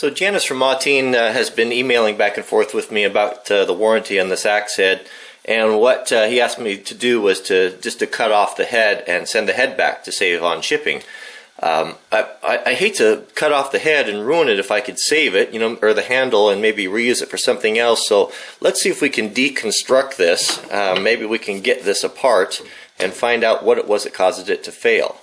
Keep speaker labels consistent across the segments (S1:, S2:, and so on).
S1: So Janice from Autine has been emailing back and forth with me about the warranty on this axe head, and what he asked me to do was just to cut off the head and send the head back to save on shipping. I hate to cut off the head and ruin it if I could save it, or the handle, and maybe reuse it for something else. So let's see if we can deconstruct this. Maybe we can get this apart and find out what it was that caused it to fail.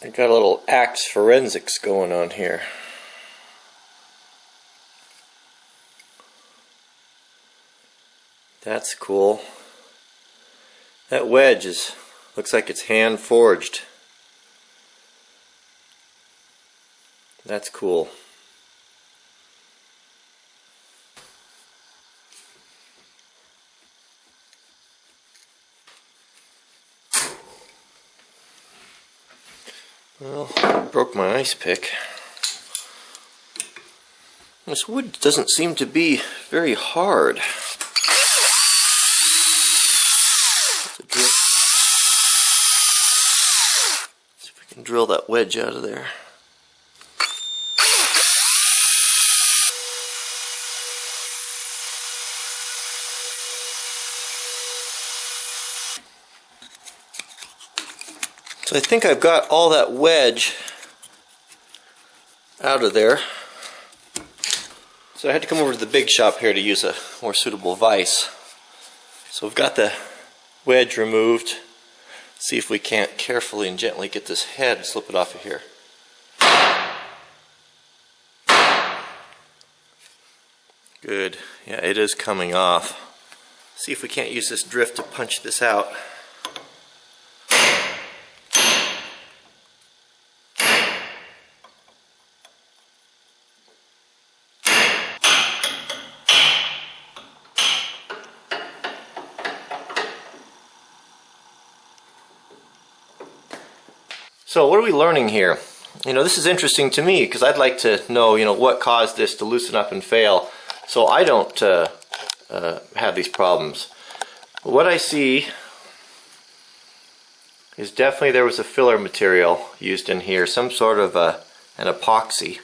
S1: I got a little axe forensics going on here. That's cool. That wedge looks like it's hand forged. That's cool. Well, I broke my ice pick. This wood doesn't seem to be very hard. See if we can drill that wedge out of there. So I think I've got all that wedge out of there. So I had to come over to the big shop here to use a more suitable vise. So we've got the wedge removed. See if we can't carefully and gently get this head and slip it off of here. Good. Yeah, it is coming off. See if we can't use this drift to punch this out. So what are we learning here? This is interesting to me because I'd like to know, what caused this to loosen up and fail so I don't have these problems. What I see is definitely there was a filler material used in here, some sort of an epoxy.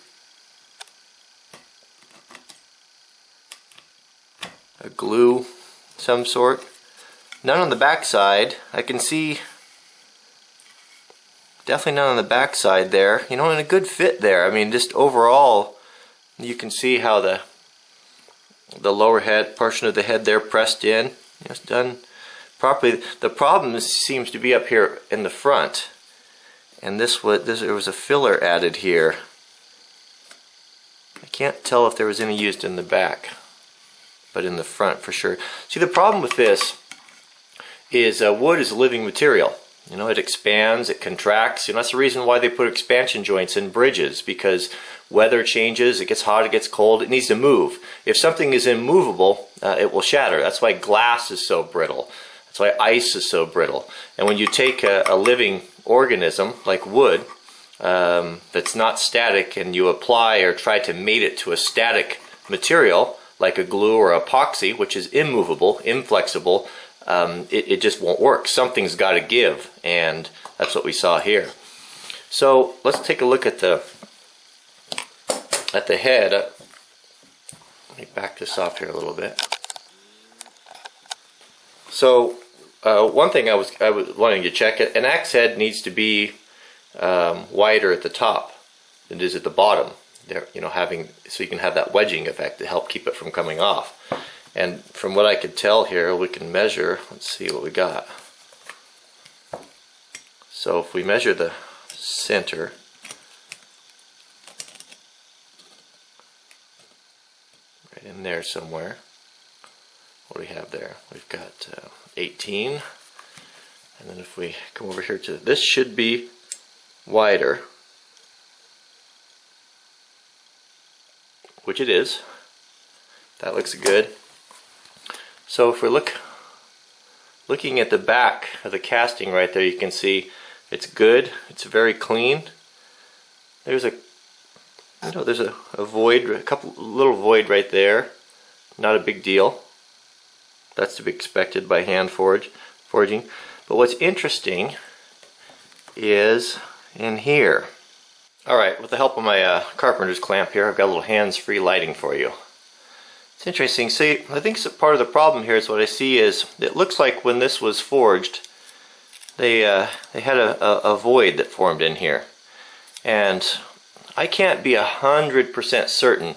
S1: A glue, some sort. None on the back side. I can see definitely none on the back side there. And a good fit there. I mean, just overall, you can see how the lower head portion of the head there pressed in. It's done properly. The problem seems to be up here in the front, and there was a filler added here. I can't tell if there was any used in the back, but in the front for sure. See, the problem with this is wood is a living material. It expands, it contracts. That's the reason why they put expansion joints in bridges, because weather changes, it gets hot, it gets cold, it needs to move. If something is immovable, it will shatter. That's why glass is so brittle. That's why ice is so brittle. And when you take a living organism like wood that's not static, and you apply or try to mate it to a static material like a glue or epoxy, which is immovable, inflexible, it just won't work. Something's got to give, and that's what we saw here. So let's take a look at the head. Let me back this off here a little bit. So one thing I was wanting to check, an axe head needs to be wider at the top than it is at the bottom. There, so you can have that wedging effect to help keep it from coming off. And from what I could tell here, we can measure. Let's see what we got. So if we measure the center, right in there somewhere, what do we have there? We've got 18. And then if we come over here to this, should be wider, which it is. That looks good. So if we're looking at the back of the casting right there, you can see it's good. It's very clean. There's a void, little void right there. Not a big deal. That's to be expected by hand forged forging. But what's interesting is in here. Alright, with the help of my carpenter's clamp here, I've got a little hands-free lighting for you. It's interesting. See, I think part of the problem here is what I see is it looks like when this was forged, they had a void that formed in here. And I can't be 100% certain.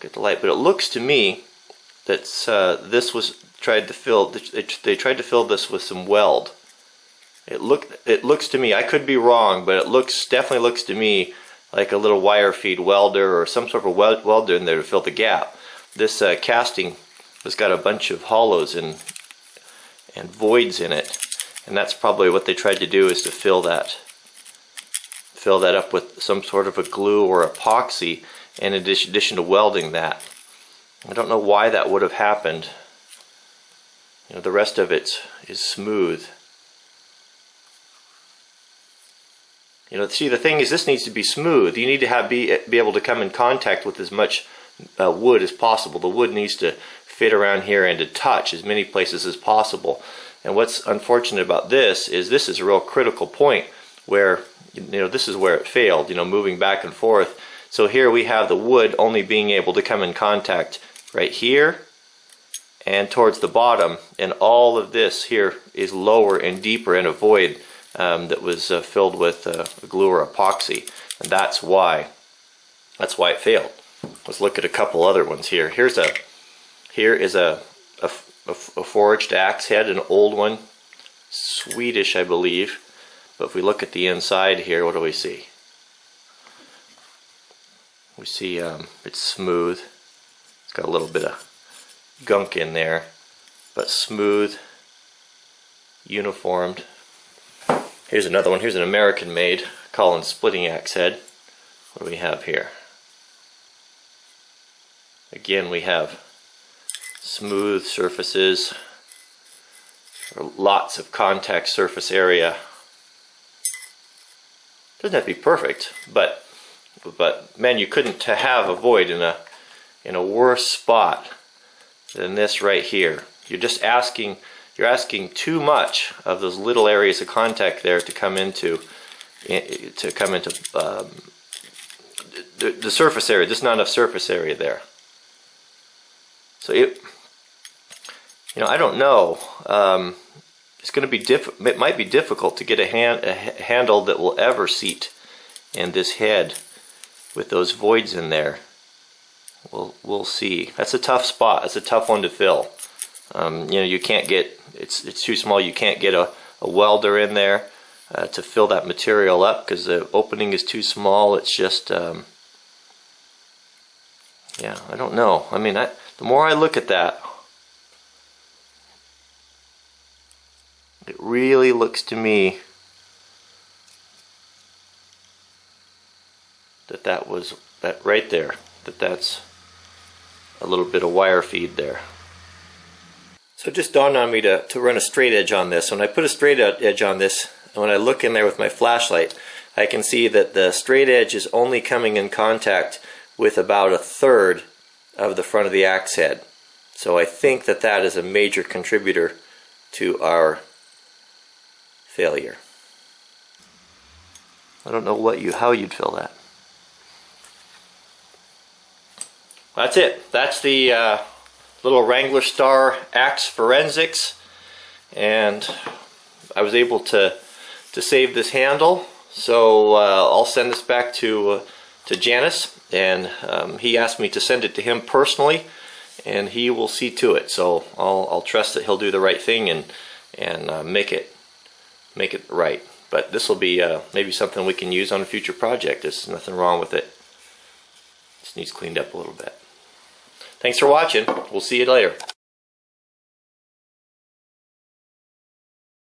S1: Get the light, but it looks to me that this was tried to fill. They tried to fill this with some weld. It looks to me. I could be wrong, but it definitely looks to me like a little wire feed welder or some sort of welder in there to fill the gap. This casting has got a bunch of hollows and voids in it, and that's probably what they tried to do, is to fill that up with some sort of a glue or epoxy, in addition to welding that. I don't know why that would have happened. You know, the rest of it is smooth. You know, see, the thing is, this needs to be smooth. You need to be able to come in contact with as much wood as possible. The wood needs to fit around here and to touch as many places as possible. And what's unfortunate about this is a real critical point where, you know, this is where it failed, you know, moving back and forth. So here we have the wood only being able to come in contact right here and towards the bottom, and all of this here is lower and deeper in a void that was filled with glue or epoxy, and that's why it failed. Let's look at a couple other ones here. Here is a forged axe head, an old one, Swedish, I believe. But if we look at the inside here, what do we see? We see it's smooth. It's got a little bit of gunk in there, but smooth, uniformed. Here's another one. Here's an American-made Collins splitting axe head. What do we have here? Again, we have smooth surfaces, or lots of contact surface area. Doesn't have to be perfect, but man, you couldn't have a void in a worse spot than this right here. You're asking too much of those little areas of contact there to come into the surface area. There's not enough surface area there. So you know, I don't know. It's going to be it might be difficult to get a handle that will ever seat in this head with those voids in there. We'll see. That's a tough spot. That's a tough one to fill. You know, you can't get, it's too small. You can't get a welder in there to fill that material up because the opening is too small. It's just yeah, I don't know. I mean, the more I look at that, it really looks to me that right there, that's a little bit of wire feed there. So it just dawned on me to run a straight edge on this. When I put a straight edge on this, and when I look in there with my flashlight, I can see that the straight edge is only coming in contact with about 1/3 of the front of the axe head. So I think that is a major contributor to our failure. I don't know how you'd fill that. That's it. That's the little Wranglerstar axe forensics, and I was able to save this handle. So I'll send this back to Janice, and he asked me to send it to him personally, and he will see to it. So I'll trust that he'll do the right thing and make it right. But this will be maybe something we can use on a future project. There's nothing wrong with it. Just needs cleaned up a little bit. Thanks for watching. We'll see you later.